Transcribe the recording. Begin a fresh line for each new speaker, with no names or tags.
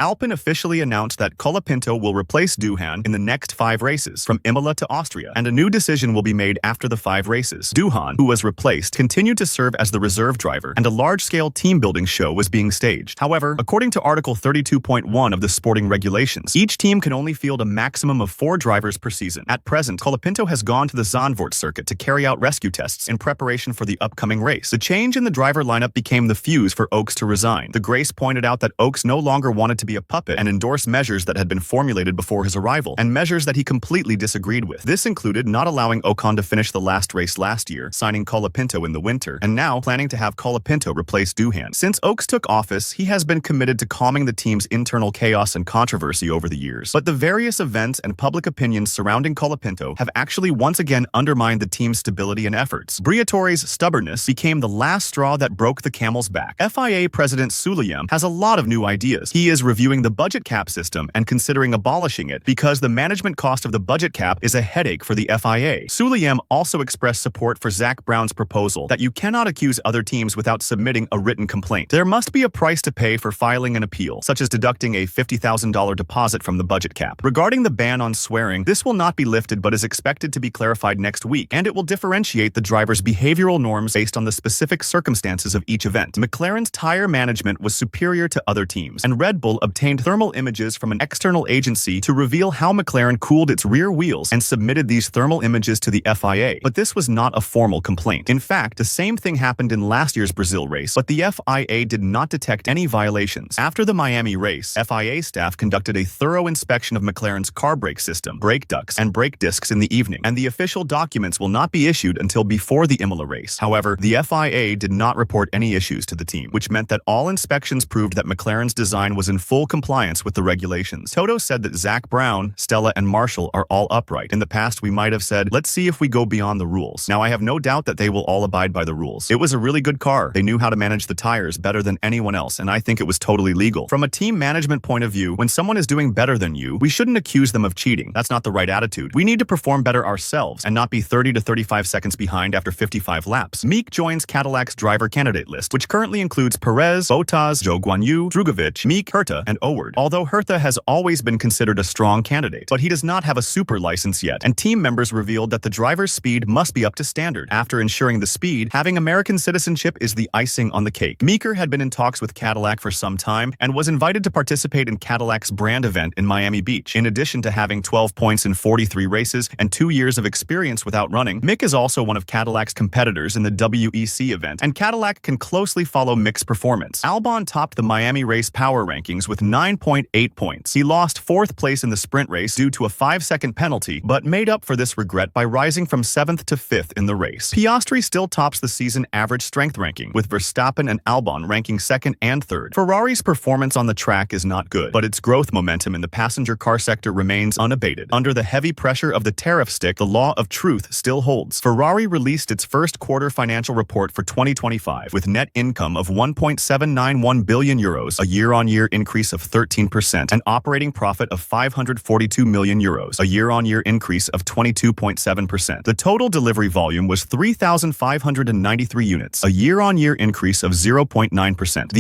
Alpine officially announced that Colapinto will replace Duhan in the next 5 races, from Imola to Austria, and a new decision will be made after the 5 races. Duhan, who was replaced, continued to serve as the reserve driver, and a large-scale team-building show was being staged. However, according to Article 32.1 of the sporting regulations, each team can only field a maximum of 4 drivers per season. At present, Colapinto has gone to the Zandvoort circuit to carry out rescue tests in preparation for the upcoming race. The change in the driver lineup became the fuse for Oaks to resign. The Grace pointed out that Oaks no longer wanted to be a puppet and endorsed measures that had been formulated before his arrival, and measures that he completely disagreed with. This included not allowing Ocon to finish the last race last year, signing Colapinto in the winter, and now planning to have Colapinto replace Duhan. Since Oaks took office, he has been committed to calming the team's internal chaos and controversy over the years. But the various events and public opinions surrounding Colapinto have actually once again undermined the team's stability and efforts. Briatore's stubbornness became the last straw that broke the camel's back. FIA President Suleyem has a lot of new ideas. He is reviewing the budget cap system and considering abolishing it because the management cost of the budget cap is a headache for the FIA. Suleyem also expressed support for Zak Brown's proposal that you cannot accuse other teams without submitting a written complaint. There must be a price to pay for filing an appeal, such as deducting a $50,000 deposit from the budget cap. Regarding the ban on swearing, this will not be lifted but is expected to be clarified next week, and it will differentiate the driver's behavioral norms based on the specific circumstances of each event. McLaren's tire management was superior to other teams, and Red Bull obtained thermal images from an external agency to reveal how McLaren cooled its rear wheels and submitted these thermal images to the FIA. But this was not a formal complaint. In fact, the same thing happened in last year's Brazil race, but the FIA did not detect any violations. After the Miami race, FIA staff conducted a thorough inspection of McLaren's car brake system, brake ducts, and brake discs in the evening, and the official documents will not be issued until before the Imola race. However, the FIA did not report any issues to the team, which meant that all inspections proved that McLaren's design was in full compliance with the regulations. Toto said that Zak Brown, Stella, and Marshall are all upright. In the past, we might have said, let's see if we go beyond the rules. Now, I have no doubt that they will all abide by the rules. It was a really good car. They knew how to manage the tires better than anyone else, and I think it was totally legal. From a team management point of view, when someone is doing better than you, we shouldn't accuse them of cheating. That's not the right attitude. We need to perform better ourselves and not be 30 to 35 seconds behind after 55 laps. Mick joins Cadillac's driver candidate list, which currently includes Perez, Bottas, Zhou Guanyu, Drugovich, Mick, Herta, and Oward. Although Herta has always been considered a strong candidate, but he does not have a super license yet, and team members revealed that the driver's speed must be up to standard. After ensuring the speed, having American citizenship is the icing on the cake. Meeker had been in talks with Cadillac for some time and was invited to participate in Cadillac's brand event in Miami Beach. In addition to having 12 points in 43 races and 2 years of experience without running, Mick is also one of Cadillac's competitors in the WEC event, and Cadillac can closely follow Mick's performance. Albon topped the Miami race power rankings with 9.8 points. He lost 4th place in the sprint race due to a 5-second penalty, but made up for this regret by rising from 7th to 5th in the race. Piastri still tops the season average strength ranking, with Verstappen and Albon ranking 2nd and 3rd. Ferrari's performance on the track is not good, but its growth momentum in the passenger car sector remains unabated. Under the heavy pressure of the tariff stick, the law of truth still holds. Ferrari released its first quarter financial report for 2025, with net income of €1.791 billion, a year-on-year increase of 13%, and operating profit of €542 million, a year-on-year increase of 22.7%. The total delivery volume was 3,593 units, a year-on-year increase of 0.9%.